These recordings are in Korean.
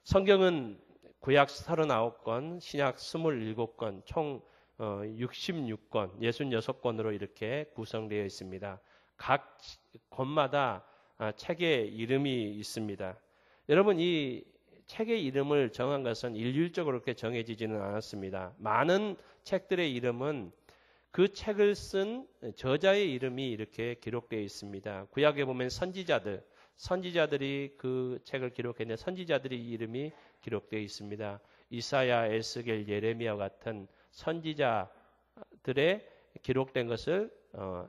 성경은 구약 39권, 신약 27권, 총 66권, 66권으로 이렇게 구성되어 있습니다. 각 권마다 책의 이름이 있습니다. 여러분, 이 책의 이름을 정한 것은 일률적으로 그렇게 정해지지는 않았습니다. 많은 책들의 이름은 그 책을 쓴 저자의 이름이 이렇게 기록되어 있습니다. 구약에 보면 선지자들이 그 책을 기록했는데 선지자들의 이름이 기록되어 있습니다. 이사야, 에스겔, 예레미야 같은 선지자들의 기록된 것을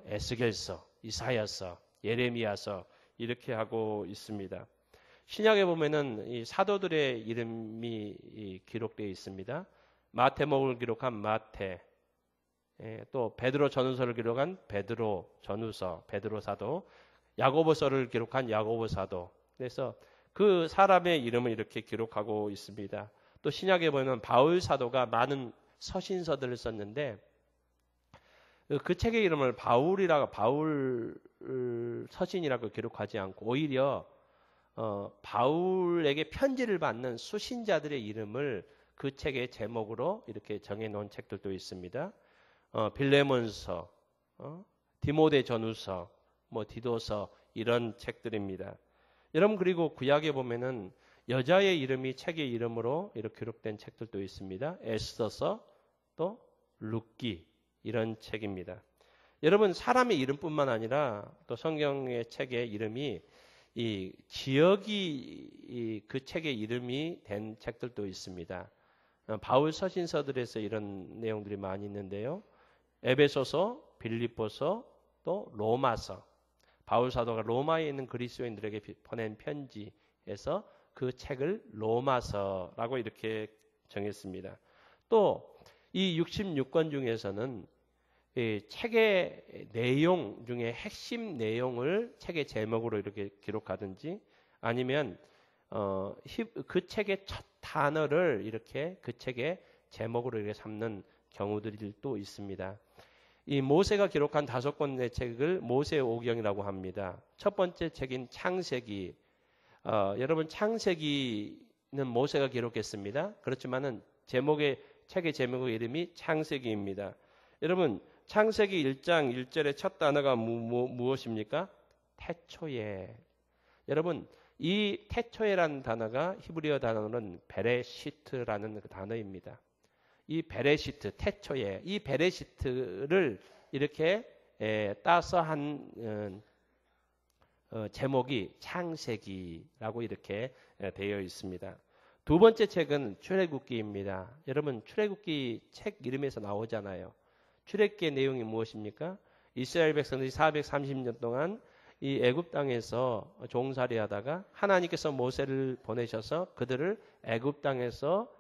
에스겔서, 이사야서, 예레미야서 이렇게 하고 있습니다. 신약에 보면은 이 사도들의 이름이 기록되어 있습니다. 마태복음을 기록한 마태, 또 베드로 전후서를 기록한 베드로 전후서, 베드로 사도, 야고보서를 기록한 야고보 사도. 그래서 그 사람의 이름을 이렇게 기록하고 있습니다. 또 신약에 보면 바울 사도가 많은 서신서들을 썼는데 그 책의 이름을 바울 서신이라고 기록하지 않고 오히려 바울에게 편지를 받는 수신자들의 이름을 그 책의 제목으로 이렇게 정해놓은 책들도 있습니다. 빌레몬서, 디모데 전후서, 디도서 이런 책들입니다. 여러분, 그리고 구약에 보면은 여자의 이름이 책의 이름으로 이렇게 기록된 책들도 있습니다. 에스더서, 또 룻기 이런 책입니다. 여러분, 사람의 이름뿐만 아니라 또 성경의 책의 이름이 이 지역이 그 책의 이름이 된 책들도 있습니다. 바울 서신서들에서 이런 내용들이 많이 있는데요. 에베소서, 빌립보서, 또 로마서. 바울 사도가 로마에 있는 그리스도인들에게 보낸 편지에서 그 책을 로마서라고 이렇게 정했습니다. 또 이 66권 중에서는 이 책의 내용 중에 핵심 내용을 책의 제목으로 이렇게 기록하든지 아니면 그 책의 첫 단어를 이렇게 그 책의 제목으로 이렇게 삼는 경우들이 또 있습니다. 이 모세가 기록한 5권의 책을 모세오경이라고 합니다. 첫 번째 책인 창세기. 여러분, 창세기는 모세가 기록했습니다. 그렇지만은 책의 제목의 이름이 창세기입니다. 여러분, 창세기 1장 1절의 첫 단어가 무엇입니까? 태초에. 여러분, 이 태초에라는 단어가 히브리어 단어는 베레시트라는 그 단어입니다. 이 베레시트, 태초에, 이 베레시트를 이렇게 따서 한 제목이 창세기라고 이렇게 되어 있습니다. 두 번째 책은 출애굽기입니다. 여러분, 출애굽기 책 이름에서 나오잖아요. 출애굽기의 내용이 무엇입니까? 이스라엘 백성들이 430년 동안 이 애굽 땅에서 종살이하다가 하나님께서 모세를 보내셔서 그들을 애굽 땅에서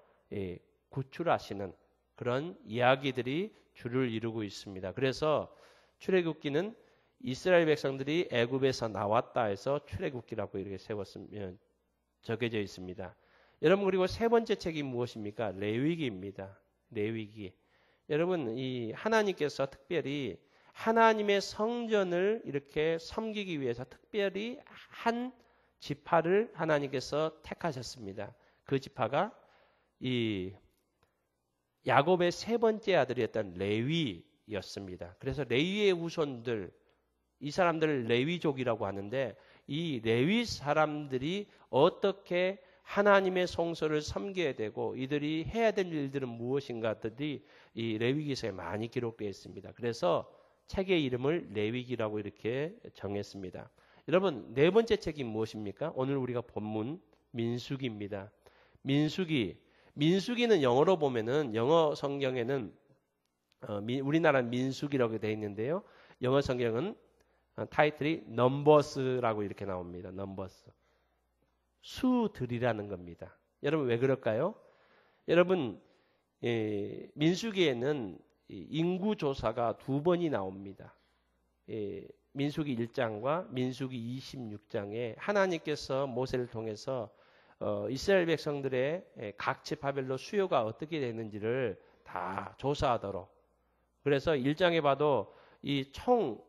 구출하시는 그런 이야기들이 주를 이루고 있습니다. 그래서 출애굽기는 이스라엘 백성들이 애굽에서 나왔다 해서 출애굽기라고 이렇게 세웠으면 적혀져 있습니다. 여러분, 그리고 세 번째 책이 무엇입니까? 레위기입니다. 레위기. 여러분, 이 하나님께서 특별히 하나님의 성전을 이렇게 섬기기 위해서 특별히 한 지파를 하나님께서 택하셨습니다. 그 지파가 이 야곱의 세 번째 아들이었던 레위였습니다. 그래서 레위의 후손들, 이 사람들을 레위족이라고 하는데 이 레위 사람들이 어떻게 하나님의 성소를 섬겨야 되고 이들이 해야 될 일들은 무엇인가들이 이 레위기서에 많이 기록되어 있습니다. 그래서 책의 이름을 레위기라고 이렇게 정했습니다. 여러분, 네 번째 책이 무엇입니까? 오늘 우리가 본문 민수기입니다. 민수기는 영어로 보면은 영어 성경에는 우리나라 민수기라고 되어 있는데요. 영어 성경은 타이틀이 넘버스라고 이렇게 나옵니다. 넘버스. 수들이라는 겁니다. 여러분, 왜 그럴까요? 여러분, 민수기에는 인구 조사가 2번이 나옵니다. 민수기 1장과 민수기 26장에 하나님께서 모세를 통해서 이스라엘 백성들의 각 지파별로 수요가 어떻게 되는지를 다 조사하도록. 그래서 1장에 봐도 이 총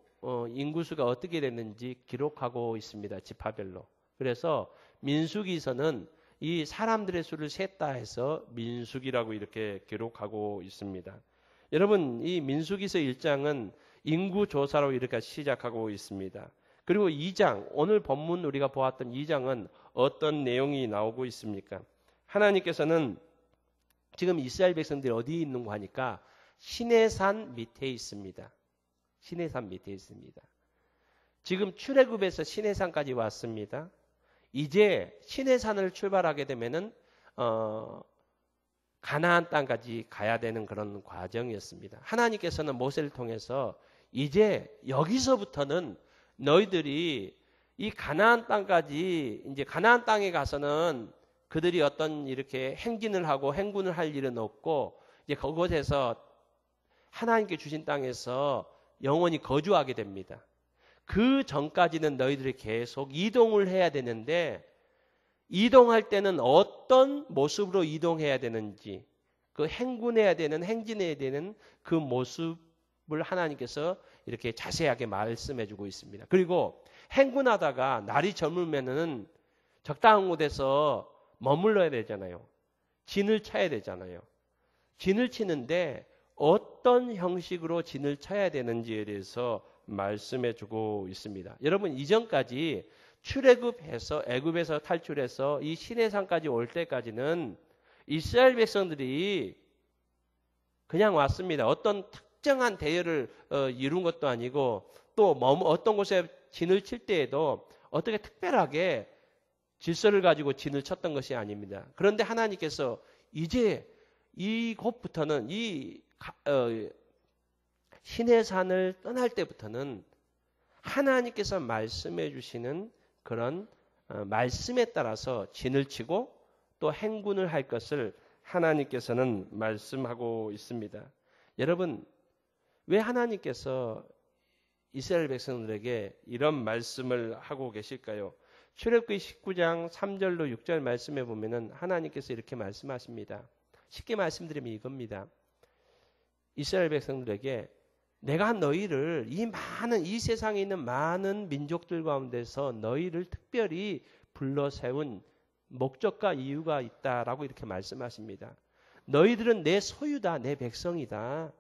인구수가 어떻게 됐는지 기록하고 있습니다. 지파별로. 그래서 민수기서는 이 사람들의 수를 셌다 해서 민수기라고 이렇게 기록하고 있습니다. 여러분, 이 민수기서 1장은 인구 조사로 이렇게 시작하고 있습니다. 그리고 2장, 오늘 본문 우리가 보았던 2장은 어떤 내용이 나오고 있습니까? 하나님께서는 지금 이스라엘 백성들이 어디에 있는가 하니까 시내산 밑에 있습니다. 시내산 밑에 있습니다. 지금 출애굽에서 시내산까지 왔습니다. 이제 시내산을 출발하게 되면은 가나안 땅까지 가야 되는 그런 과정이었습니다. 하나님께서는 모세를 통해서 이제 여기서부터는 너희들이 이 가나안 땅까지 이제 가나안 땅에 가서는 그들이 어떤 이렇게 행진을 하고 행군을 할 일은 없고 이제 그곳에서 하나님께 주신 땅에서 영원히 거주하게 됩니다. 그 전까지는 너희들이 계속 이동을 해야 되는데 이동할 때는 어떤 모습으로 이동해야 되는지 그 행군해야 되는 행진해야 되는 그 모습을 하나님께서 이렇게 자세하게 말씀해 주고 있습니다. 그리고 행군하다가 날이 저물면은 적당한 곳에서 머물러야 되잖아요. 진을 쳐야 되잖아요. 진을 치는데 어떤 형식으로 진을 쳐야 되는지에 대해서 말씀해 주고 있습니다. 여러분 이전까지 출애굽해서 애굽에서 탈출해서 이 시내산까지 올 때까지는 이스라엘 백성들이 그냥 왔습니다. 어떤 특정한 대열을 이룬 것도 아니고 또 어떤 곳에 진을 칠 때에도 어떻게 특별하게 질서를 가지고 진을 쳤던 것이 아닙니다. 그런데 하나님께서 이제 이곳부터는 시내산을 떠날 때부터는 하나님께서 말씀해 주시는 그런 말씀에 따라서 진을 치고 또 행군을 할 것을 하나님께서는 말씀하고 있습니다. 여러분, 왜 하나님께서 이스라엘 백성들에게 이런 말씀을 하고 계실까요? 출애굽기 19장 3절로 6절 말씀해 보면은 하나님께서 이렇게 말씀하십니다. 쉽게 말씀드리면 이겁니다. 이스라엘 백성들에게 내가 너희를 이 세상에 있는 많은 민족들 가운데서 너희를 특별히 불러 세운 목적과 이유가 있다라고 이렇게 말씀하십니다. 너희들은 내 소유다, 내 백성이다.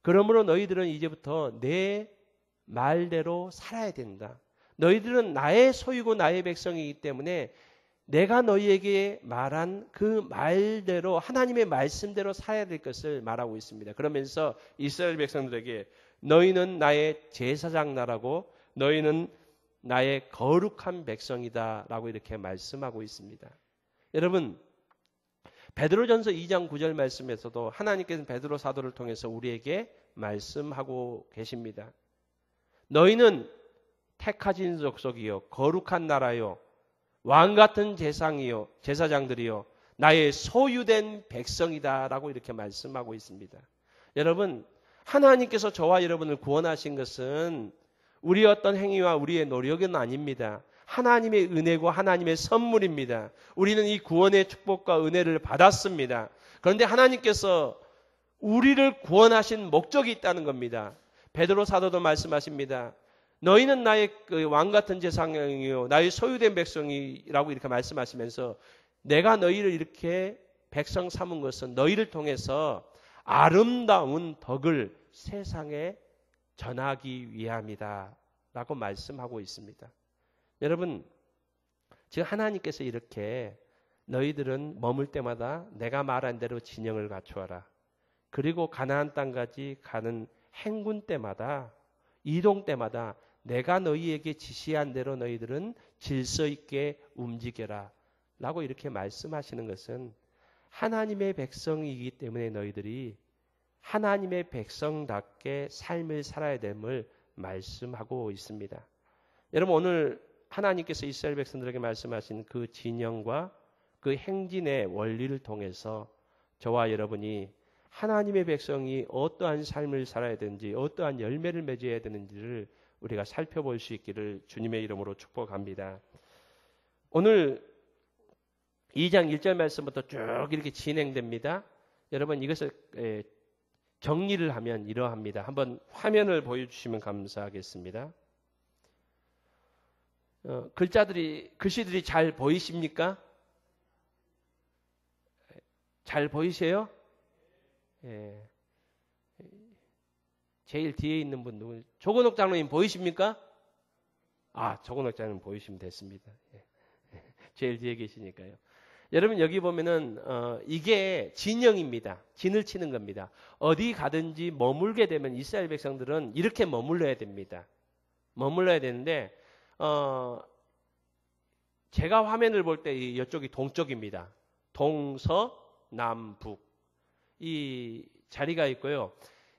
그러므로 너희들은 이제부터 내 말대로 살아야 된다. 너희들은 나의 소유고 나의 백성이기 때문에 내가 너희에게 말한 그 말대로 하나님의 말씀대로 살아야 될 것을 말하고 있습니다. 그러면서 이스라엘 백성들에게 너희는 나의 제사장 나라고 너희는 나의 거룩한 백성이다 라고 이렇게 말씀하고 있습니다. 여러분 베드로전서 2장 9절 말씀에서도 하나님께서는 베드로 사도를 통해서 우리에게 말씀하고 계십니다. 너희는 택하신 족속이요 거룩한 나라요 왕 같은 제사장들이요 나의 소유된 백성이다라고 이렇게 말씀하고 있습니다. 여러분 하나님께서 저와 여러분을 구원하신 것은 우리의 어떤 행위와 우리의 노력은 아닙니다. 하나님의 은혜고 하나님의 선물입니다. 우리는 이 구원의 축복과 은혜를 받았습니다. 그런데 하나님께서 우리를 구원하신 목적이 있다는 겁니다. 베드로 사도도 말씀하십니다. 너희는 나의 왕 같은 제사장이요 나의 소유된 백성이라고 이렇게 말씀하시면서 내가 너희를 이렇게 백성 삼은 것은 너희를 통해서 아름다운 덕을 세상에 전하기 위함이다 라고 말씀하고 있습니다. 여러분 지금 하나님께서 이렇게 너희들은 머물 때마다 내가 말한 대로 진영을 갖추어라. 그리고 가나안 땅까지 가는 행군 때마다 이동 때마다 내가 너희에게 지시한 대로 너희들은 질서 있게 움직여라 라고 이렇게 말씀하시는 것은 하나님의 백성이기 때문에 너희들이 하나님의 백성답게 삶을 살아야 됨을 말씀하고 있습니다. 여러분 오늘 하나님께서 이스라엘 백성들에게 말씀하신 그 진영과 그 행진의 원리를 통해서 저와 여러분이 하나님의 백성이 어떠한 삶을 살아야 되는지 어떠한 열매를 맺어야 되는지를 우리가 살펴볼 수 있기를 주님의 이름으로 축복합니다. 오늘 2장 1절 말씀부터 쭉 이렇게 진행됩니다. 여러분 이것을 정리를 하면 이러합니다. 한번 화면을 보여주시면 감사하겠습니다. 글씨들이 잘 보이십니까? 잘 보이세요? 예. 제일 뒤에 있는 분 누구? 조건옥 장로님 보이십니까? 아, 조건옥 장로님 보이시면 됐습니다. 예. 제일 뒤에 계시니까요. 여러분 여기 보면은 이게 진영입니다. 진을 치는 겁니다. 어디 가든지 머물게 되면 이스라엘 백성들은 이렇게 머물러야 됩니다. 머물러야 되는데 제가 화면을 볼 때 이쪽이 동쪽입니다. 동서남북 이 자리가 있고요.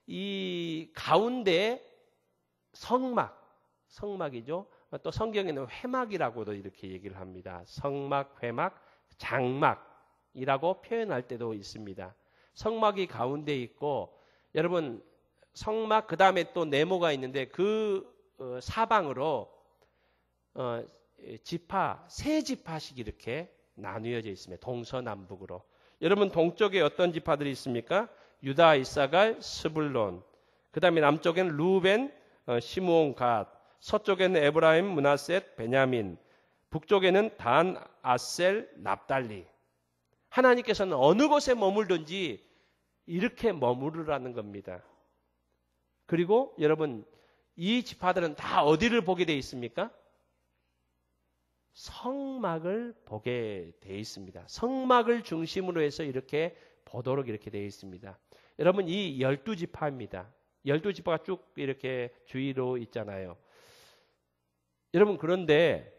이 가운데 성막이죠. 또 성경에는 회막이라고도 이렇게 얘기를 합니다. 성막, 회막, 장막이라고 표현할 때도 있습니다. 성막이 가운데 있고 여러분 성막 그 다음에 또 네모가 있는데 그 사방으로 지파 세 지파씩 이렇게 나누어져 있습니다. 동서남북으로. 여러분 동쪽에 어떤 지파들이 있습니까? 유다, 이사갈, 스불론. 그 다음에 남쪽에는 루벤, 시므온, 갓. 서쪽에는 에브라임, 므낫셋, 베냐민. 북쪽에는 단, 아셀, 납달리. 하나님께서는 어느 곳에 머물든지 이렇게 머무르라는 겁니다. 그리고 여러분 이 지파들은 다 어디를 보게 돼 있습니까? 성막을 보게 돼 있습니다. 성막을 중심으로 해서 이렇게 보도록 이렇게 되어 있습니다. 여러분 이 12지파입니다. 12지파가 쭉 이렇게 주위로 있잖아요. 여러분 그런데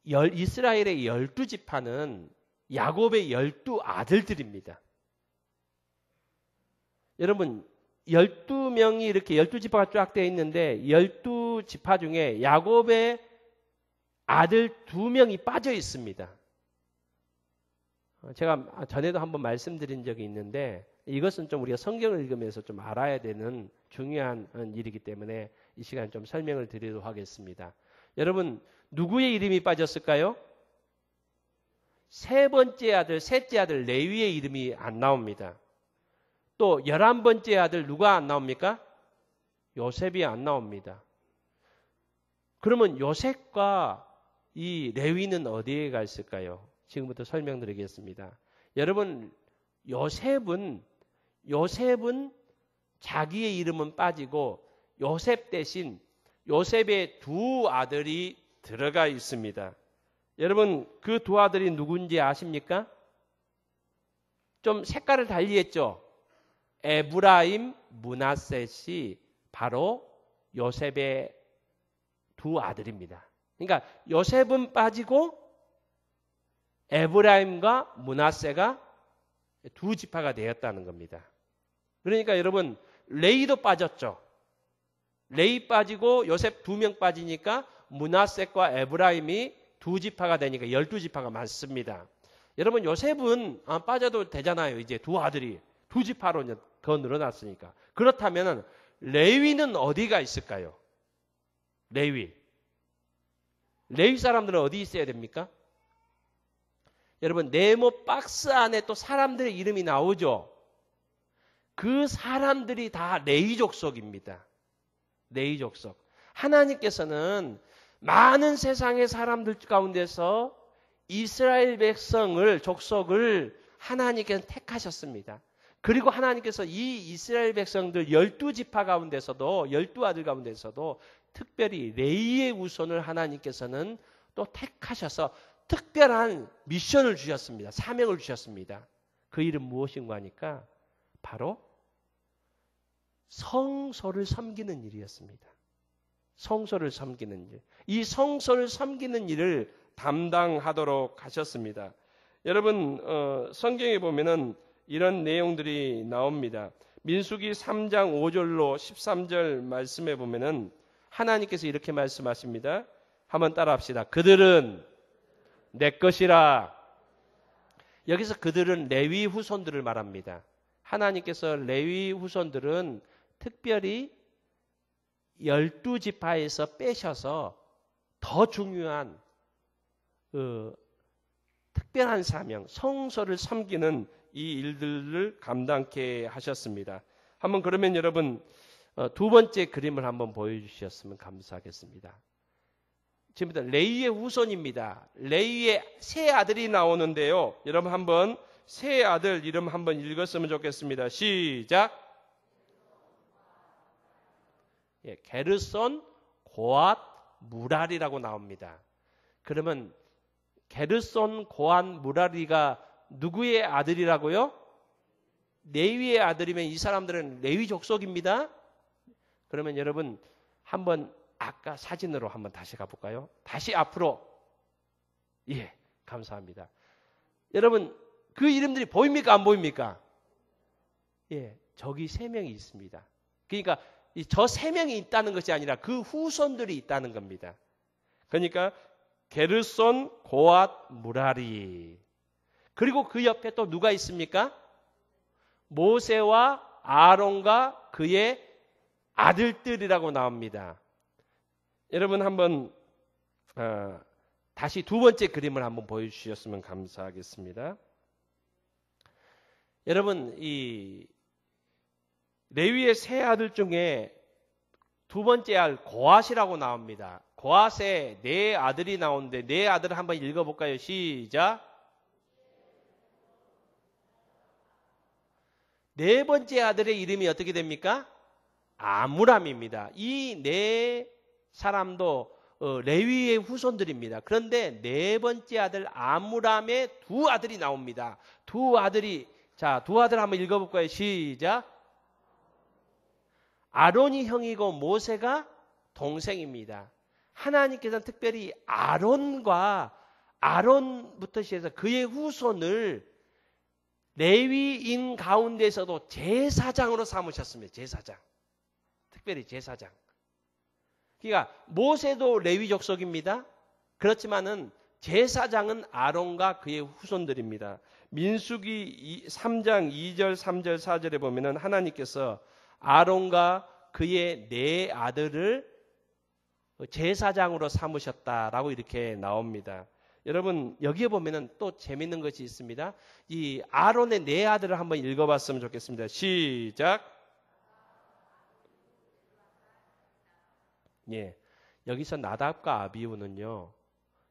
이스라엘의 12지파는 야곱의 12아들들입니다. 여러분 12명이 이렇게 12지파가 쫙 되어 있는데 12지파 중에 야곱의 아들 2명이 빠져 있습니다. 제가 전에도 한번 말씀드린 적이 있는데 이것은 좀 우리가 성경을 읽으면서 좀 알아야 되는 중요한 일이기 때문에 이 시간에 좀 설명을 드리도록 하겠습니다. 여러분 누구의 이름이 빠졌을까요? 세 번째 아들, 셋째 아들 레위의 이름이 안 나옵니다. 또 11번째 아들 누가 안 나옵니까? 요셉이 안 나옵니다. 그러면 요셉과 이 레위는 어디에 가 있을까요? 지금부터 설명드리겠습니다. 여러분 요셉은 자기의 이름은 빠지고 요셉 대신 요셉의 두 아들이 들어가 있습니다. 여러분 그 두 아들이 누군지 아십니까? 좀 색깔을 달리했죠. 에브라임, 므낫셋이 바로 요셉의 두 아들입니다. 그러니까 요셉은 빠지고 에브라임과 므낫세가 두 지파가 되었다는 겁니다. 그러니까 여러분 레위도 빠졌죠. 레위 빠지고 요셉 2명 빠지니까 므낫세과 에브라임이 두 지파가 되니까 12지파가 많습니다. 여러분 요셉은 빠져도 되잖아요. 이제 두 아들이 두 지파로 더 늘어났으니까. 그렇다면 레위는 어디가 있을까요? 레위 사람들은 어디 있어야 됩니까? 여러분 네모 박스 안에 또 사람들의 이름이 나오죠. 그 사람들이 다 레위 족속입니다. 레위 족속. 하나님께서는 많은 세상의 사람들 가운데서 이스라엘 백성을 족속을 하나님께서 택하셨습니다. 그리고 하나님께서 이 이스라엘 백성들 12지파 가운데서도 12아들 가운데서도 특별히 레위의 후손을 하나님께서는 또 택하셔서 특별한 미션을 주셨습니다. 사명을 주셨습니다. 그 이름 무엇인가 하니까 바로 성소를 섬기는 일이었습니다. 성소를 섬기는 일. 이 성소를 섬기는 일을 담당하도록 하셨습니다. 여러분 성경에 보면은 이런 내용들이 나옵니다. 민수기 3장 5절로 13절 말씀에 보면은 하나님께서 이렇게 말씀하십니다. 한번 따라합시다. 그들은 내 것이라. 여기서 그들은 레위 후손들을 말합니다. 하나님께서 레위 후손들은 특별히 12지파에서 빼셔서 더 중요한 특별한 사명, 성소를 섬기는 이 일들을 감당케 하셨습니다. 한번 그러면 여러분 두 번째 그림을 한번 보여주셨으면 감사하겠습니다. 지금부터 레위의 후손입니다. 레위의 세 아들이 나오는데요. 여러분 한번 세 아들 이름 한번 읽었으면 좋겠습니다. 시작. 예, 게르손, 고앗, 무랄이라고 나옵니다. 그러면 게르손, 고앗, 무랄이가 누구의 아들이라고요? 레위의 아들이면 이 사람들은 레위 족속입니다. 그러면 여러분 한번 아까 사진으로 한번 다시 가볼까요? 다시 앞으로. 예, 감사합니다. 여러분 그 이름들이 보입니까? 안 보입니까? 예, 저기 세 명이 있습니다. 그러니까 저 세 명이 있다는 것이 아니라 그 후손들이 있다는 겁니다. 그러니까 게르손, 고앗, 무라리. 그리고 그 옆에 또 누가 있습니까? 모세와 아론과 그의 아들들이라고 나옵니다. 여러분 한번 다시 두 번째 그림을 한번 보여주셨으면 감사하겠습니다. 여러분 이 레위의 세 아들 중에 두 번째 알 고앗이라고 나옵니다. 고앗에 네 아들이 나오는데 네 아들을 한번 읽어볼까요? 시작. 네 번째 아들의 이름이 어떻게 됩니까? 아므람입니다. 이 네 사람도 레위의 후손들입니다. 그런데 네 번째 아들 아므람의 두 아들이 나옵니다. 두 아들 한번 읽어볼까요? 시작. 아론이 형이고 모세가 동생입니다. 하나님께서는 특별히 아론부터 시작해서 그의 후손을 레위인 가운데서도 제사장으로 삼으셨습니다. 제사장. 특별히 제사장. 그러니까 모세도 레위 족속입니다. 그렇지만은 제사장은 아론과 그의 후손들입니다. 민수기 3장 2절, 3절, 4절에 보면은 하나님께서 아론과 그의 네 아들을 제사장으로 삼으셨다라고 이렇게 나옵니다. 여러분 여기에 보면은 또 재밌는 것이 있습니다. 이 아론의 네 아들을 한번 읽어봤으면 좋겠습니다. 시작. 예, 여기서 나답과 아비후는요,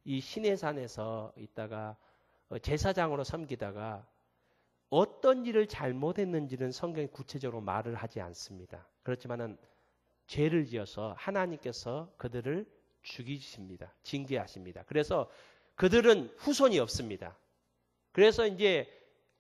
이 시내산에서 있다가 제사장으로 섬기다가 어떤 일을 잘못했는지는 성경이 구체적으로 말을 하지 않습니다. 그렇지만은 죄를 지어서 하나님께서 그들을 죽이십니다. 징계하십니다. 그래서 그들은 후손이 없습니다. 그래서 이제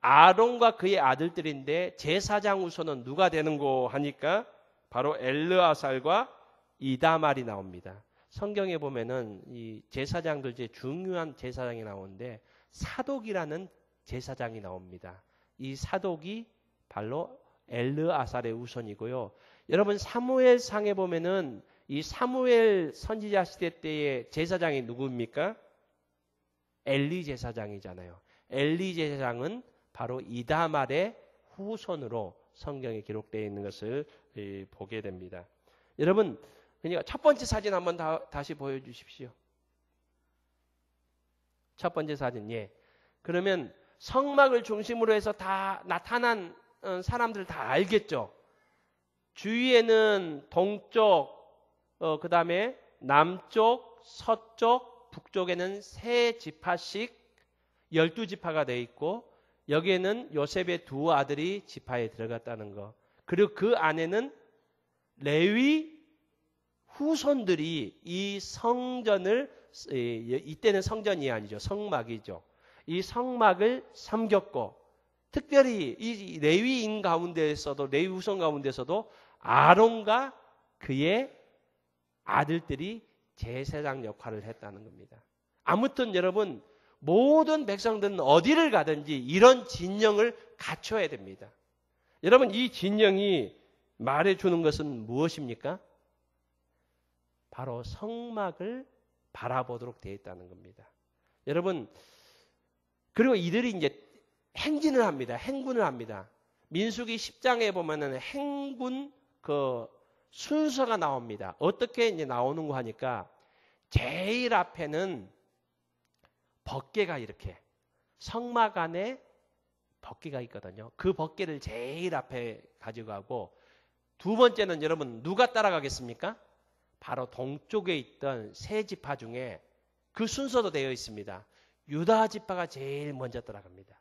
아론과 그의 아들들인데 제사장 후손은 누가 되는고 하니까 바로 엘르아살과 이다말이 나옵니다. 성경에 보면은 이 제사장들 중에 중요한 제사장이 나오는데 사독이라는 제사장이 나옵니다. 이 사독이 바로 엘르아살의 후손이고요. 여러분 사무엘상에 보면은 이 사무엘 선지자 시대 때의 제사장이 누구입니까? 엘리 제사장이잖아요. 엘리 제사장은 바로 이다말의 후손으로 성경에 기록되어 있는 것을 보게 됩니다. 여러분 그러니까 첫 번째 사진 한번 다시 보여주십시오. 첫 번째 사진. 예. 그러면 성막을 중심으로 해서 다 나타난 사람들 다 알겠죠. 주위에는 동쪽, 그 다음에 남쪽, 서쪽, 북쪽에는 세 지파씩 12지파가 되어 있고 여기에는 요셉의 두 아들이 지파에 들어갔다는 거. 그리고 그 안에는 레위 후손들이 이 성전을, 이때는 성전이 아니죠. 성막이죠. 이 성막을 섬겼고 특별히 이 레위인 가운데에서도 레위 후손 가운데서도 아론과 그의 아들들이 제사장 역할을 했다는 겁니다. 아무튼 여러분 모든 백성들은 어디를 가든지 이런 진영을 갖춰야 됩니다. 여러분 이 진영이 말해주는 것은 무엇입니까? 바로 성막을 바라보도록 되어 있다는 겁니다. 여러분 그리고 이들이 이제 행진을 합니다. 행군을 합니다. 민수기 10장에 보면은 행군 그 순서가 나옵니다. 어떻게 이제 나오는 거 하니까 제일 앞에는 벗개가 이렇게 성막 안에 벗개가 있거든요. 그 벗개를 제일 앞에 가져가고 두 번째는 여러분 누가 따라가겠습니까? 바로 동쪽에 있던 세 지파 중에 그 순서도 되어 있습니다. 유다 지파가 제일 먼저 따라갑니다.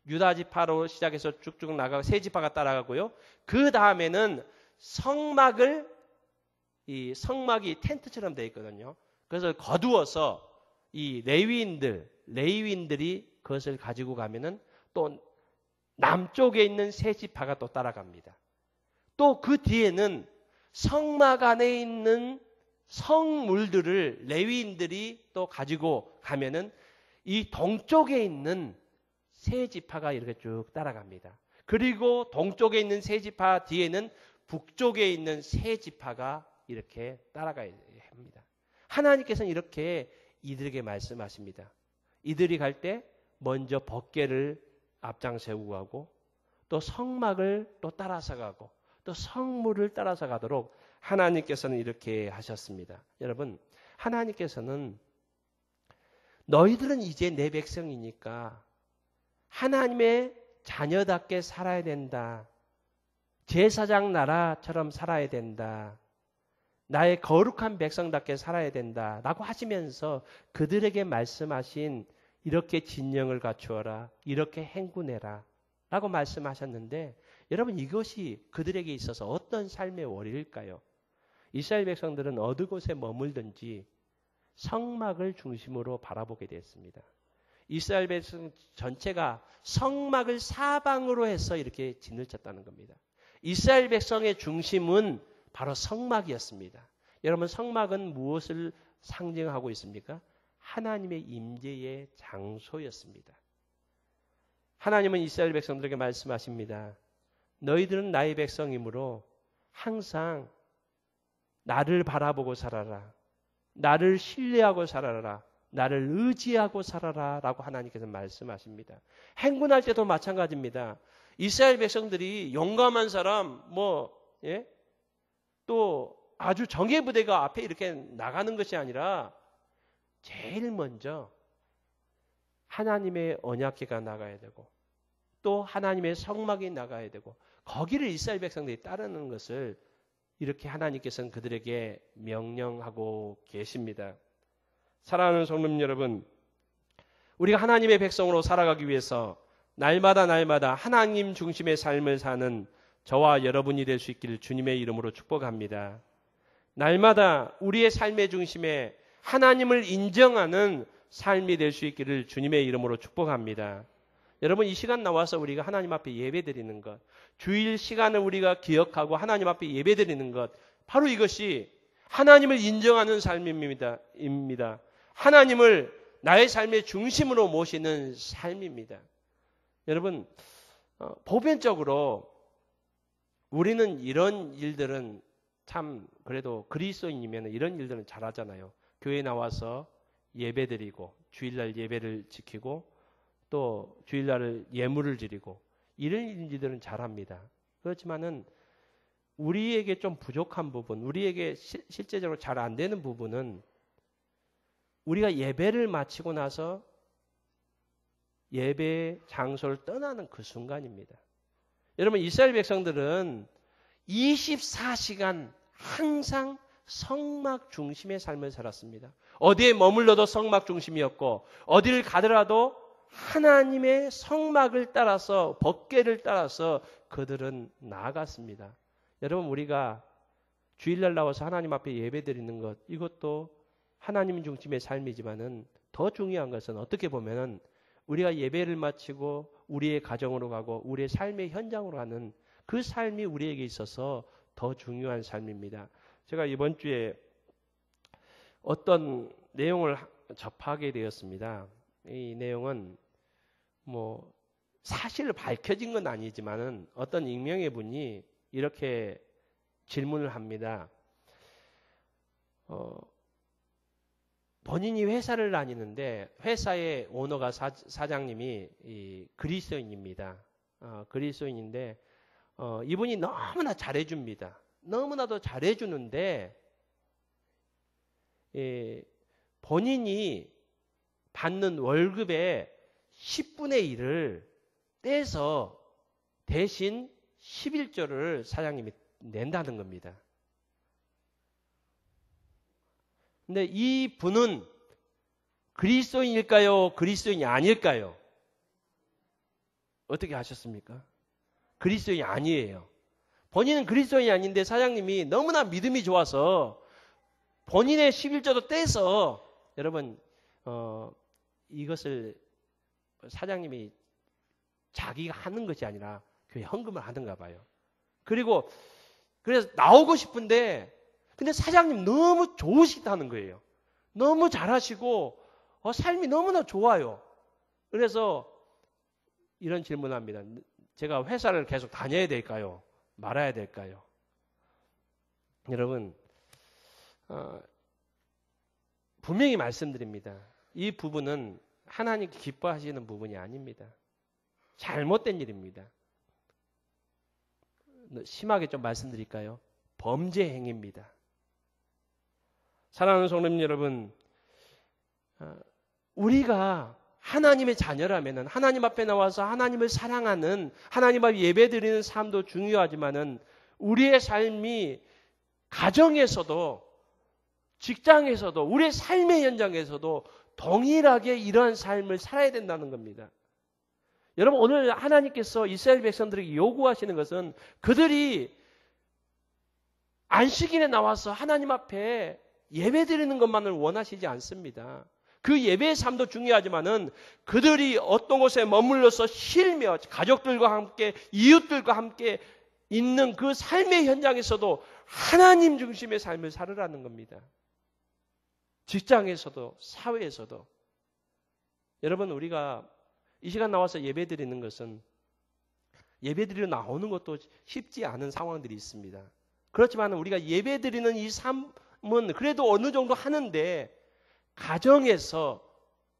유다 지파로 시작해서 쭉쭉 나가고 세 지파가 따라가고요. 그 다음에는 이 성막이 텐트처럼 되어 있거든요. 그래서 거두어서 이 레위인들이 그것을 가지고 가면은 또 남쪽에 있는 세 지파가 또 따라갑니다. 또 그 뒤에는 성막 안에 있는 성물들을 레위인들이 또 가지고 가면은 이 동쪽에 있는 세 지파가 이렇게 쭉 따라갑니다. 그리고 동쪽에 있는 세 지파 뒤에는 북쪽에 있는 세 지파가 이렇게 따라가야 합니다. 하나님께서는 이렇게 이들에게 말씀하십니다. 이들이 갈 때 먼저 법궤를 앞장 세우고 가고 또 성막을 또 따라서 가고 또 성물을 따라서 가도록 하나님께서는 이렇게 하셨습니다. 여러분, 하나님께서는 너희들은 이제 내 백성이니까 하나님의 자녀답게 살아야 된다. 제사장 나라처럼 살아야 된다. 나의 거룩한 백성답게 살아야 된다. 라고 하시면서 그들에게 말씀하신 이렇게 진영을 갖추어라. 이렇게 행군해라. 라고 말씀하셨는데 여러분 이것이 그들에게 있어서 어떤 삶의 원리일까요? 이스라엘 백성들은 어느 곳에 머물든지 성막을 중심으로 바라보게 되었습니다. 이스라엘 백성 전체가 성막을 사방으로 해서 이렇게 진을 쳤다는 겁니다. 이스라엘 백성의 중심은 바로 성막이었습니다. 여러분 성막은 무엇을 상징하고 있습니까? 하나님의 임재의 장소였습니다. 하나님은 이스라엘 백성들에게 말씀하십니다. 너희들은 나의 백성이므로 항상 나를 바라보고 살아라. 나를 신뢰하고 살아라. 나를 의지하고 살아라. 라고 하나님께서 말씀하십니다. 행군할 때도 마찬가지입니다. 이스라엘 백성들이 용감한 사람, 또 아주 정예부대가 앞에 이렇게 나가는 것이 아니라 제일 먼저 하나님의 언약궤가 나가야 되고 또 하나님의 성막이 나가야 되고 거기를 이스라엘 백성들이 따르는 것을 이렇게 하나님께서는 그들에게 명령하고 계십니다. 사랑하는 성도님 여러분, 우리가 하나님의 백성으로 살아가기 위해서 날마다 하나님 중심의 삶을 사는 저와 여러분이 될 수 있기를 주님의 이름으로 축복합니다. 날마다 우리의 삶의 중심에 하나님을 인정하는 삶이 될 수 있기를 주님의 이름으로 축복합니다. 여러분 이 시간 나와서 우리가 하나님 앞에 예배드리는 것, 주일 시간을 우리가 기억하고 하나님 앞에 예배드리는 것, 바로 이것이 하나님을 인정하는 삶입니다. 하나님을 나의 삶의 중심으로 모시는 삶입니다. 여러분 보편적으로 우리는 이런 일들은 참 그래도 그리스도인이면 이런 일들은 잘하잖아요. 교회 나와서 예배드리고 주일날 예배를 지키고 또 주일날 예물을 드리고 이런 일들은 잘합니다. 그렇지만은 우리에게 좀 부족한 부분, 우리에게 실제적으로 잘 안 되는 부분은 우리가 예배를 마치고 나서 예배 장소를 떠나는 그 순간입니다. 여러분 이스라엘 백성들은 24시간 항상 성막 중심의 삶을 살았습니다. 어디에 머물러도 성막 중심이었고 어디를 가더라도 하나님의 성막을 따라서 법궤를 따라서 그들은 나아갔습니다. 여러분 우리가 주일날 나와서 하나님 앞에 예배드리는 것 이것도 하나님 중심의 삶이지만은 더 중요한 것은 어떻게 보면은 우리가 예배를 마치고 우리의 가정으로 가고 우리의 삶의 현장으로 가는 그 삶이 우리에게 있어서 더 중요한 삶입니다. 제가 이번 주에 어떤 내용을 접하게 되었습니다. 이 내용은 사실 밝혀진 건 아니지만은 어떤 익명의 분이 이렇게 질문을 합니다. 본인이 회사를 다니는데 회사의 오너가 사장님이 이 그리스도인입니다. 그리스도인인데 이분이 너무나 잘해줍니다. 너무나도 잘해주는데 본인이 받는 월급의 10분의 1을 떼서 대신 11조를 사장님이 낸다는 겁니다. 근데 이 분은 그리스도인일까요? 그리스도인이 아닐까요? 어떻게 하셨습니까? 그리스도인이 아니에요. 본인은 그리스도인이 아닌데 사장님이 너무나 믿음이 좋아서 본인의 11조도 떼서 여러분 이것을 사장님이 자기가 하는 것이 아니라 교회 헌금을 하는가 봐요. 그리고 그래서 나오고 싶은데 근데 사장님 너무 좋으시다는 거예요. 너무 잘하시고 삶이 너무나 좋아요. 그래서 이런 질문을 합니다. 제가 회사를 계속 다녀야 될까요? 말아야 될까요? 여러분 분명히 말씀드립니다. 이 부분은 하나님께 기뻐하시는 부분이 아닙니다. 잘못된 일입니다. 심하게 좀 말씀드릴까요? 범죄 행위입니다. 사랑하는 성도님 여러분, 우리가 하나님의 자녀라면 하나님 앞에 나와서 하나님을 사랑하는 하나님 앞에 예배드리는 삶도 중요하지만은 우리의 삶이 가정에서도 직장에서도 우리의 삶의 현장에서도 동일하게 이러한 삶을 살아야 된다는 겁니다. 여러분 오늘 하나님께서 이스라엘 백성들에게 요구하시는 것은 그들이 안식일에 나와서 하나님 앞에 예배드리는 것만을 원하시지 않습니다. 그 예배의 삶도 중요하지만은 그들이 어떤 곳에 머물러서 쉬며 가족들과 함께 이웃들과 함께 있는 그 삶의 현장에서도 하나님 중심의 삶을 살으라는 겁니다. 직장에서도 사회에서도. 여러분 우리가 이 시간 나와서 예배드리는 것은 예배드리러 나오는 것도 쉽지 않은 상황들이 있습니다. 그렇지만 우리가 예배드리는 이 삶은 그래도 어느 정도 하는데 가정에서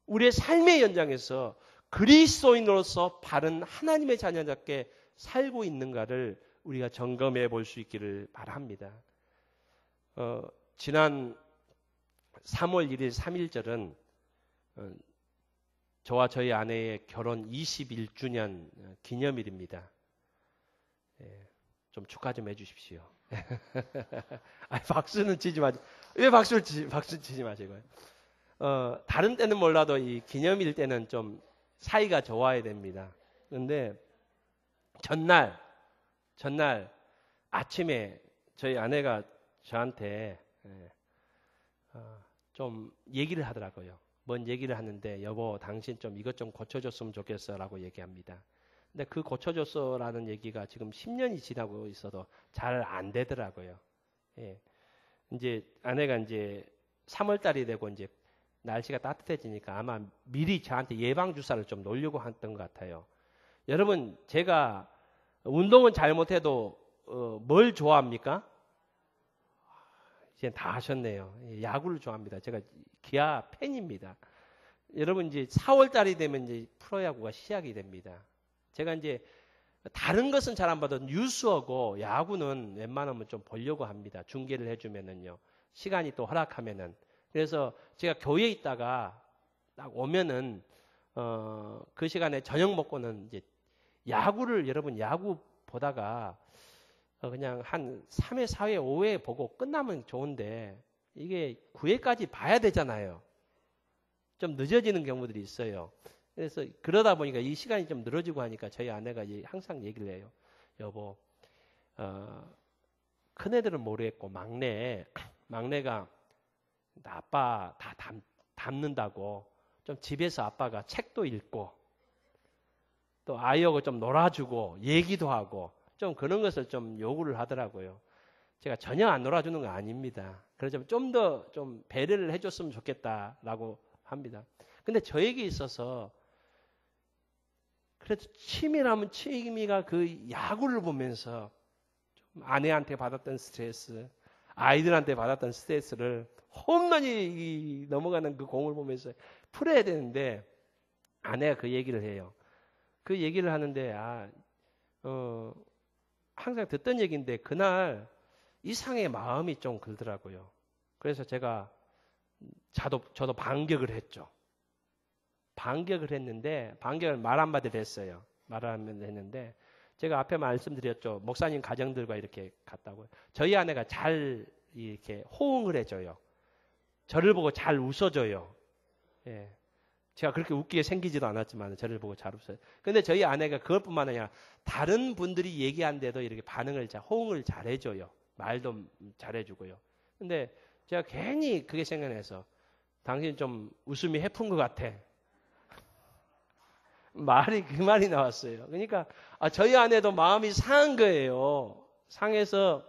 우리의 삶의 현장에서 그리스도인으로서 바른 하나님의 자녀답게 살고 있는가를 우리가 점검해 볼 수 있기를 바랍니다. 지난 3월 1일 3.1절은 저와 저희 아내의 결혼 21주년 기념일입니다. 좀 축하 좀 해주십시오. 박수는 치지 마세요. 왜 박수 치지 마시고요. 다른 때는 몰라도 이 기념일 때는 좀 사이가 좋아야 됩니다. 그런데 전날 아침에 저희 아내가 저한테 좀 얘기를 하더라고요. 뭔 얘기를 하는데 여보 당신 좀 이것 좀 고쳐줬으면 좋겠어 라고 얘기합니다. 근데 그 고쳐줬어라는 얘기가 지금 10년이 지나고 있어도 잘 안 되더라고요. 예. 이제 아내가 이제 3월 달이 되고 이제 날씨가 따뜻해지니까 아마 미리 저한테 예방 주사를 좀 놓으려고 했던 것 같아요. 여러분 제가 운동은 잘못해도 뭘 좋아합니까? 이제 다 하셨네요. 야구를 좋아합니다. 제가 기아 팬입니다. 여러분 이제 4월 달이 되면 이제 프로야구가 시작이 됩니다. 제가 이제 다른 것은 잘 안 봐도 뉴스하고 야구는 웬만하면 좀 보려고 합니다. 중계를 해주면은요. 시간이 또 허락하면은. 그래서 제가 교회에 있다가 딱 오면은 그 시간에 저녁 먹고는 이제 야구를 여러분 야구 보다가 그냥 한 3회, 4회, 5회 보고 끝나면 좋은데 이게 9회까지 봐야 되잖아요. 좀 늦어지는 경우들이 있어요. 그래서 그러다 보니까 이 시간이 좀 늘어지고 하니까 저희 아내가 항상 얘기를 해요. 여보, 큰애들은 모르겠고 막내가 아빠 다 닮는다고 좀 집에서 아빠가 책도 읽고 또 아이하고 좀 놀아주고 얘기도 하고 좀 그런 것을 좀 요구를 하더라고요. 제가 전혀 안 놀아주는 거 아닙니다. 그래서 좀 더 좀 배려를 해줬으면 좋겠다라고 합니다. 근데 저에게 있어서 그래도 취미라면 취미가 그 야구를 보면서 좀 아내한테 받았던 스트레스, 아이들한테 받았던 스트레스를 홈런이 넘어가는 그 공을 보면서 풀어야 되는데 아내가 그 얘기를 해요. 그 얘기를 하는데 항상 듣던 얘기인데 그날 이상의 마음이 좀 들더라고요. 그래서 제가 저도 반격을 했죠. 반격을 했는데 반격을 말 한마디를 했어요. 말 한마디를 했는데 제가 앞에 말씀드렸죠. 목사님 가정들과 이렇게 갔다고요. 저희 아내가 잘 이렇게 호응을 해줘요. 저를 보고 잘 웃어줘요. 예. 제가 그렇게 웃기게 생기지도 않았지만 저를 보고 잘 웃어요. 근데 저희 아내가 그것뿐만 아니라 다른 분들이 얘기한데도 이렇게 호응을 잘 해줘요. 말도 잘 해주고요. 근데 제가 괜히 그게 생각나서 당신 좀 웃음이 해픈 것 같아. 그 말이 나왔어요. 그러니까 저희 아내도 마음이 상한 거예요. 상해서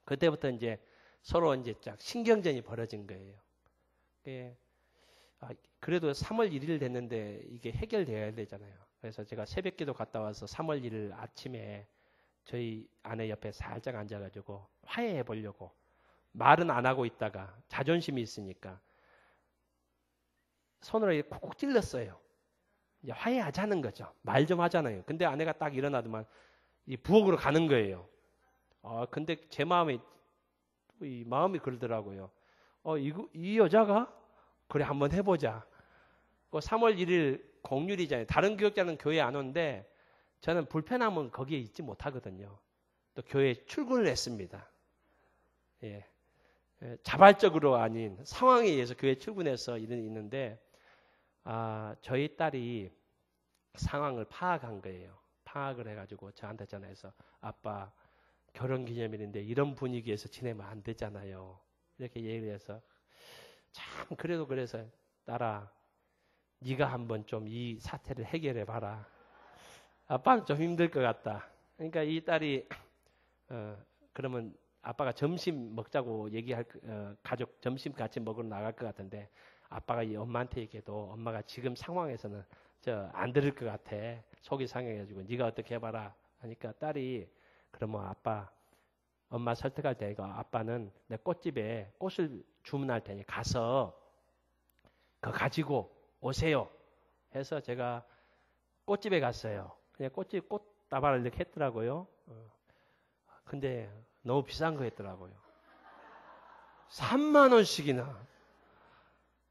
그때부터 이제 서로 이제 쫙 신경전이 벌어진 거예요. 그래도 3월 1일 됐는데 이게 해결되어야 되잖아요. 그래서 제가 새벽기도 갔다 와서 3월 1일 아침에 저희 아내 옆에 살짝 앉아가지고 화해해 보려고 말은 안 하고 있다가 자존심이 있으니까 손으로 이렇게 콕콕 찔렀어요. 이제 화해하자는 거죠. 말 좀 하잖아요. 근데 아내가 딱 일어나더만 이 부엌으로 가는 거예요. 근데 제 마음이 그러더라고요. 이 여자가? 그래, 한번 해보자. 3월 1일 공휴일이잖아요. 다른 교육자는 교회 안 오는데 저는 불편하면 거기에 있지 못하거든요. 또 교회에 출근을 했습니다. 예. 자발적으로 아닌 상황에 의해서 교회에 출근해서 있는데 저희 딸이 상황을 파악한 거예요. 파악을 해가지고 저한테 전화해서 아빠 결혼기념일인데 이런 분위기에서 지내면 안 되잖아요. 이렇게 얘기를 해서 참 그래서 딸아 네가 한번 좀 이 사태를 해결해 봐라. 아빠는 좀 힘들 것 같다. 그러니까 이 딸이 그러면 아빠가 점심 먹자고 가족 점심 같이 먹으러 나갈 것 같은데 아빠가 이 엄마한테 얘기해도 엄마가 지금 상황에서는 안 들을 것 같아. 속이 상해가지고 네가 어떻게 해봐라 하니까 딸이 그러면 엄마 설득할 테니까 아빠는 내 꽃집에 꽃을 주문할 테니 가서 그거 가지고 오세요 해서 제가 꽃집에 갔어요. 그냥 꽃집 꽃다발을 이렇게 했더라고요. 근데 너무 비싼 거 했더라고요. 3만 원씩이나.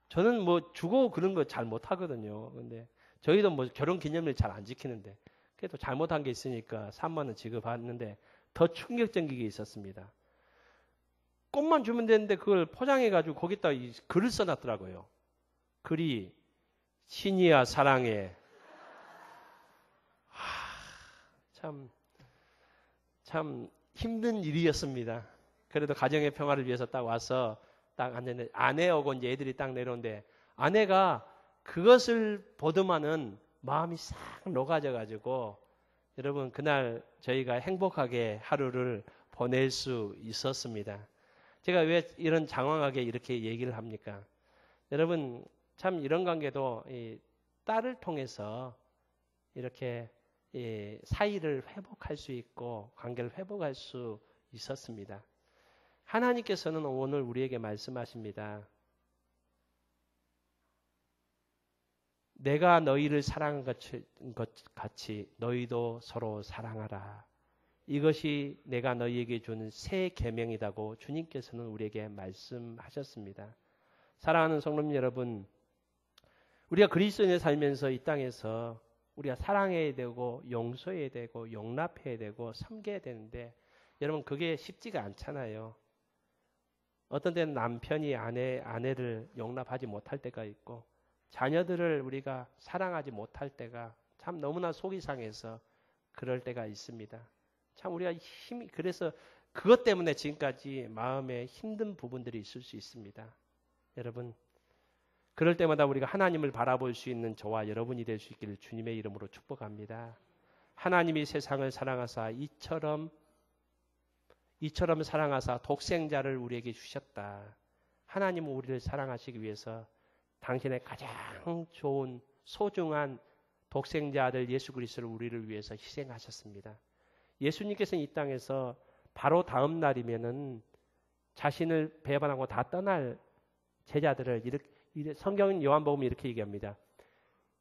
저는 뭐 주고 그런 거 잘 못하거든요. 근데 저희도 뭐 결혼 기념일 잘 안 지키는데 그래도 잘못한 게 있으니까 3만 원 지급받는데 더 충격적인 게 있었습니다. 꽃만 주면 되는데 그걸 포장해가지고 거기다 이 글을 써놨더라고요. 글이 신이야 사랑해. 참 힘든 일이었습니다. 그래도 가정의 평화를 위해서 딱 와서 딱 앉았는데 아내하고 이제 애들이 딱 내려오는데 아내가 그것을 보더만은 마음이 싹 녹아져가지고 여러분 그날 저희가 행복하게 하루를 보낼 수 있었습니다. 제가 왜 이런 장황하게 이렇게 얘기를 합니까? 여러분 참 이런 관계도 이 딸을 통해서 이렇게 사이를 회복할 수 있고 관계를 회복할 수 있었습니다. 하나님께서는 오늘 우리에게 말씀하십니다. 내가 너희를 사랑한 것 같이 너희도 서로 사랑하라. 이것이 내가 너희에게 주는 새 계명이라고 주님께서는 우리에게 말씀하셨습니다. 사랑하는 성도님 여러분, 우리가 그리스도인의 살면서 이 땅에서 우리가 사랑해야 되고 용서해야 되고 용납해야 되고 섬겨야 되는데 여러분 그게 쉽지가 않잖아요. 어떤 때는 남편이 아내를 용납하지 못할 때가 있고 자녀들을 우리가 사랑하지 못할 때가 참 너무나 속이 상해서 그럴 때가 있습니다. 참 우리가 그래서 그것 때문에 지금까지 마음에 힘든 부분들이 있을 수 있습니다. 여러분 그럴 때마다 우리가 하나님을 바라볼 수 있는 저와 여러분이 될 수 있기를 주님의 이름으로 축복합니다. 하나님이 세상을 사랑하사 이처럼 사랑하사 독생자를 우리에게 주셨다. 하나님은 우리를 사랑하시기 위해서 당신의 가장 좋은 소중한 독생자 아들 예수 그리스도를 우리를 위해서 희생하셨습니다. 예수님께서는 이 땅에서 바로 다음 날이면은 자신을 배반하고 다 떠날 제자들을 성경 요한복음 이렇게 얘기합니다.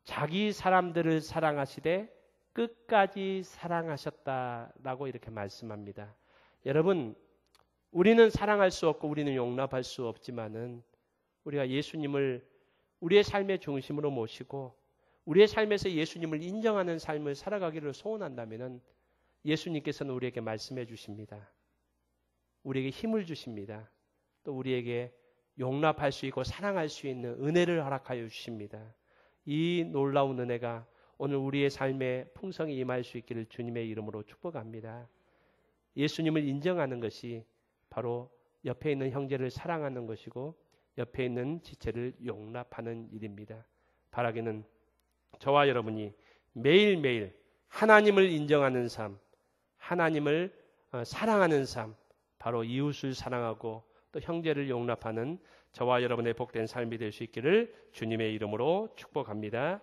자기 사람들을 사랑하시되 끝까지 사랑하셨다라고 이렇게 말씀합니다. 여러분, 우리는 사랑할 수 없고 우리는 용납할 수 없지만은 우리가 예수님을 우리의 삶의 중심으로 모시고 우리의 삶에서 예수님을 인정하는 삶을 살아가기를 소원한다면은 예수님께서는 우리에게 말씀해 주십니다. 우리에게 힘을 주십니다. 또 우리에게 용납할 수 있고 사랑할 수 있는 은혜를 허락하여 주십니다. 이 놀라운 은혜가 오늘 우리의 삶에 풍성히 임할 수 있기를 주님의 이름으로 축복합니다. 예수님을 인정하는 것이 바로 옆에 있는 형제를 사랑하는 것이고 옆에 있는 지체를 용납하는 일입니다. 바라기는 저와 여러분이 매일매일 하나님을 인정하는 삶, 하나님을 사랑하는 삶, 바로 이웃을 사랑하고 또 형제를 용납하는 저와 여러분의 복된 삶이 될 수 있기를 주님의 이름으로 축복합니다.